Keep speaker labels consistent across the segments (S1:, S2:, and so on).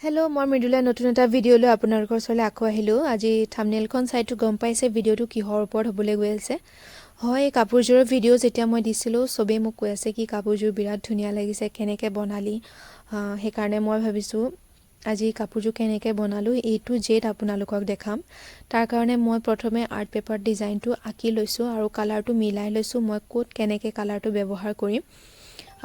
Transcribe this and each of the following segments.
S1: Hello' মই মৃদুলা নতুন এটা ভিডিঅ' লৈ আপোনালোকৰ ওচৰলৈ আকৌ আহিলোঁ। আজি থাম্বনেইলখন চাইটো গম পাইছে ভিডিঅ'টো কিহৰ ওপৰত হ'বলৈ গৈ আছে। হয়, এই কাপোৰযোৰৰ ভিডিঅ' যেতিয়া মই দিছিলোঁ চবেই মোক কৈ আছে কি কাপোৰযোৰ বিৰাট ধুনীয়া লাগিছে, কেনেকৈ বনালি। সেইকাৰণে মই ভাবিছোঁ আজি কাপোৰযোৰ কেনেকৈ বনালোঁ A to Z আপোনালোকক দেখাম। তাৰ কাৰণে মই প্ৰথমে আৰ্ট পেপাৰ ডিজাইনটো আঁকি লৈছোঁ আৰু কালাৰটো মিলাই লৈছোঁ মই ক'ত কেনেকৈ কালাৰটো ব্যৱহাৰ কৰিম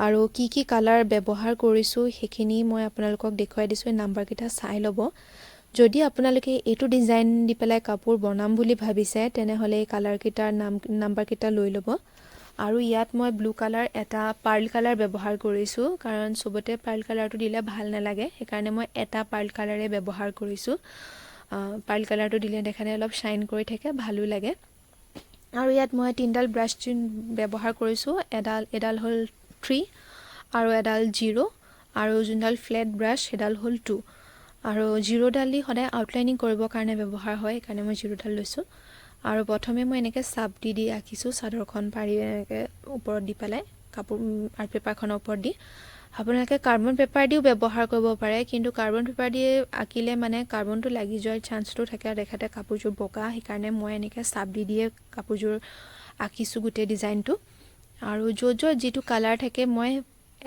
S1: আৰু কি কালাৰ ব্যৱহাৰ কৰিছোঁ সেইখিনি মই আপোনালোকক দেখুৱাই দিছোঁ। এই নাম্বাৰকেইটা চাই ল'ব। যদি আপোনালোকে এইটো ডিজাইন দি পেলাই কাপোৰ বনাম বুলি ভাবিছে তেনেহ'লে এই কালাৰকেইটাৰ নাম্বাৰকেইটা লৈ ল'ব। আৰু ইয়াত মই ব্লু কালাৰ এটা পাৰ্ল কালাৰ ব্যৱহাৰ কৰিছোঁ, কাৰণ চবতে পাৰ্ল কালাৰটো দিলে ভাল নালাগে। সেইকাৰণে মই এটা পাৰ্ল কালাৰে ব্যৱহাৰ কৰিছোঁ। পাৰ্ল কালাৰটো দিলে দেখাতে অলপ শ্বাইন কৰি থাকে, ভালো লাগে। আৰু ইয়াত মই 3ডাল ব্ৰাছ ব্যৱহাৰ কৰিছোঁ। এডাল হ'ল 3 আৰু এডাল 0 আৰু যোনডাল ফ্লেট ব্ৰাছ সেইডাল হ'ল 2 আৰু 0ডাল দি সদায় আউটলাইনিং কৰিবৰ কাৰণে ব্যৱহাৰ হয়, সেইকাৰণে মই 0ডাল লৈছোঁ। আৰু প্ৰথমে মই এনেকৈ চাপ দি আঁকিছোঁ চাদৰখন পাৰি এনেকৈ ওপৰত দি পেলাই কাপোৰ আৰ্ট পেপাৰখনৰ ওপৰত দি। আপোনালোকে কাৰ্বন পেপাৰ দিও ব্যৱহাৰ কৰিব পাৰে, কিন্তু কাৰ্বন পেপাৰ দি আঁকিলে মানে কাৰ্বনটো লাগি যোৱাৰ চান্সটো থাকে আৰু দেখাতে কাপোৰযোৰ বগা। সেইকাৰণে মই এনেকৈ চাপ দিয়ে কাপোৰযোৰ আঁকিছোঁ গোটেই ডিজাইনটো। আৰু য'ত যিটো কালাৰ থাকে মই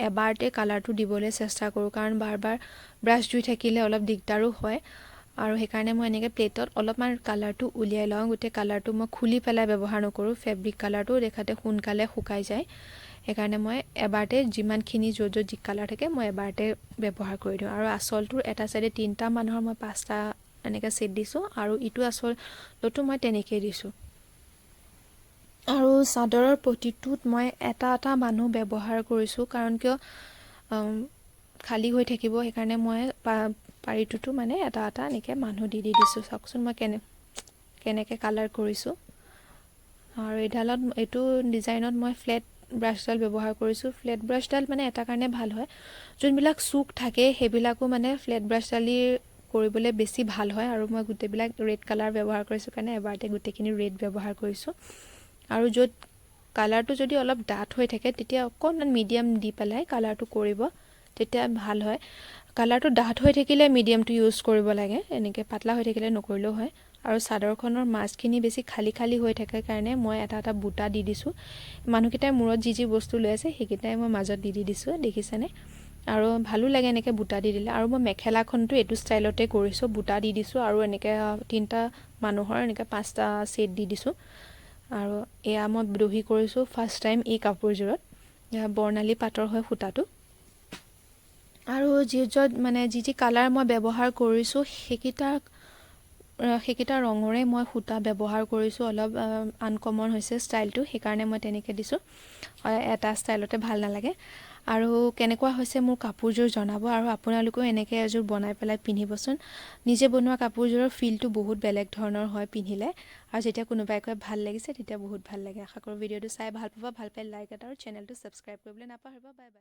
S1: এবাৰতে কালাৰটো দিবলৈ চেষ্টা কৰোঁ, কাৰণ বাৰ বাৰ ব্ৰাছ ধুই থাকিলে অলপ দিগদাৰো হয়। আৰু সেইকাৰণে মই এনেকৈ প্লেটত অলপমান কালাৰটো উলিয়াই লওঁ। গোটেই কালাৰটো মই খুলি পেলাই ব্যৱহাৰ নকৰোঁ, ফেব্ৰিক কালাৰটো দেখাতে সোনকালে শুকাই যায়। সেইকাৰণে মই এবাৰতে যিমানখিনি য'ত যি কালাৰ থাকে মই এবাৰতে ব্যৱহাৰ কৰি দিওঁ। আৰু আঁচলটোৰ এটা চাইডে 3টা মানুহৰ মই 5টা এনেকৈ ছেট দিছোঁ আৰু ইটো আঁচলতো মই তেনেকৈ দিছোঁ। আৰু চাদৰৰ প্ৰতিটোত মই এটা মানুহ ব্যৱহাৰ কৰিছোঁ, কাৰণ কিয় খালী হৈ থাকিব। সেইকাৰণে মই পাৰিটোতো মানে এটা এনেকৈ মানুহ দি দিছোঁ। চাওকচোন মই কেনেকৈ কালাৰ কৰিছোঁ। আৰু এইটো ডিজাইনত মই ফ্লেট ব্ৰাছডাল ব্যৱহাৰ কৰিছোঁ। ফ্লেট ব্ৰাছডাল মানে এটা কাৰণে ভাল হয়, যোনবিলাক চুক থাকে সেইবিলাকো মানে ফ্লেট ব্ৰাছডাল দি কৰিবলৈ বেছি ভাল হয়। আৰু মই গোটেইবিলাক ৰেড কালাৰ ব্যৱহাৰ কৰিছোঁ কাৰণে এবাৰতে গোটেইখিনি ৰেড ব্যৱহাৰ কৰিছোঁ। আৰু য'ত কালাৰটো যদি অলপ ডাঠ হৈ থাকে তেতিয়া অকণমান মিডিয়াম দি পেলাই কালাৰটো কৰিব, তেতিয়া ভাল হয়। কালাৰটো ডাঠ হৈ থাকিলে মিডিয়ামটো ইউজ কৰিব লাগে, এনেকৈ পাতলা হৈ থাকিলে নকৰিলেও হয়। আৰু চাদৰখনৰ মাজখিনি বেছি খালী হৈ থাকে কাৰণে মই এটা বুটা দি দিছোঁ। মানুহকেইটাই মূৰত যি বস্তু লৈ আছে সেইকেইটাই মই মাজত দি দিছোঁ, দেখিছেনে। আৰু ভালো লাগে এনেকৈ বুটা দি দিলে। আৰু মই মেখেলাখনটো এইটো ষ্টাইলতে কৰিছোঁ, বুটা দি দিছোঁ আৰু এনেকৈ 3টা মানুহৰ এনেকৈ 5টা ছেট দি দিছোঁ। আৰু এয়া মই দহি কৰিছোঁ ফাৰ্ষ্ট টাইম এই কাপোৰযোৰত। বৰ্ণালী পাটৰ হয় সূতাটো। আৰু যি কালাৰ মই ব্যৱহাৰ কৰিছোঁ সেইকেইটা ৰঙৰে মই সূতা ব্যৱহাৰ কৰিছোঁ। অলপ আনকমন হৈছে ষ্টাইলটো, সেইকাৰণে মই তেনেকৈ দিছোঁ। এটা ষ্টাইলতে ভাল নালাগে। আৰু কেনেকুৱা হৈছে মোৰ কাপোৰযোৰ জনাব। আৰু আপোনালোকেও এনেকৈ এযোৰ বনাই পেলাই পিন্ধিবচোন। নিজে বনোৱা কাপোৰযোৰৰ ফিলটো বহুত বেলেগ ধৰণৰ হয় পিন্ধিলে। আৰু যেতিয়া কোনোবাই কয় ভাল লাগিছে তেতিয়া বহুত ভাল লাগে। আশা কৰোঁ ভিডিঅ'টো চাই ভাল পাব। ভাল পালে লাইক এটা আৰু চেনেলটো ছাবস্ক্ৰাইব কৰিবলৈ নাপাহৰিব। Bye bye.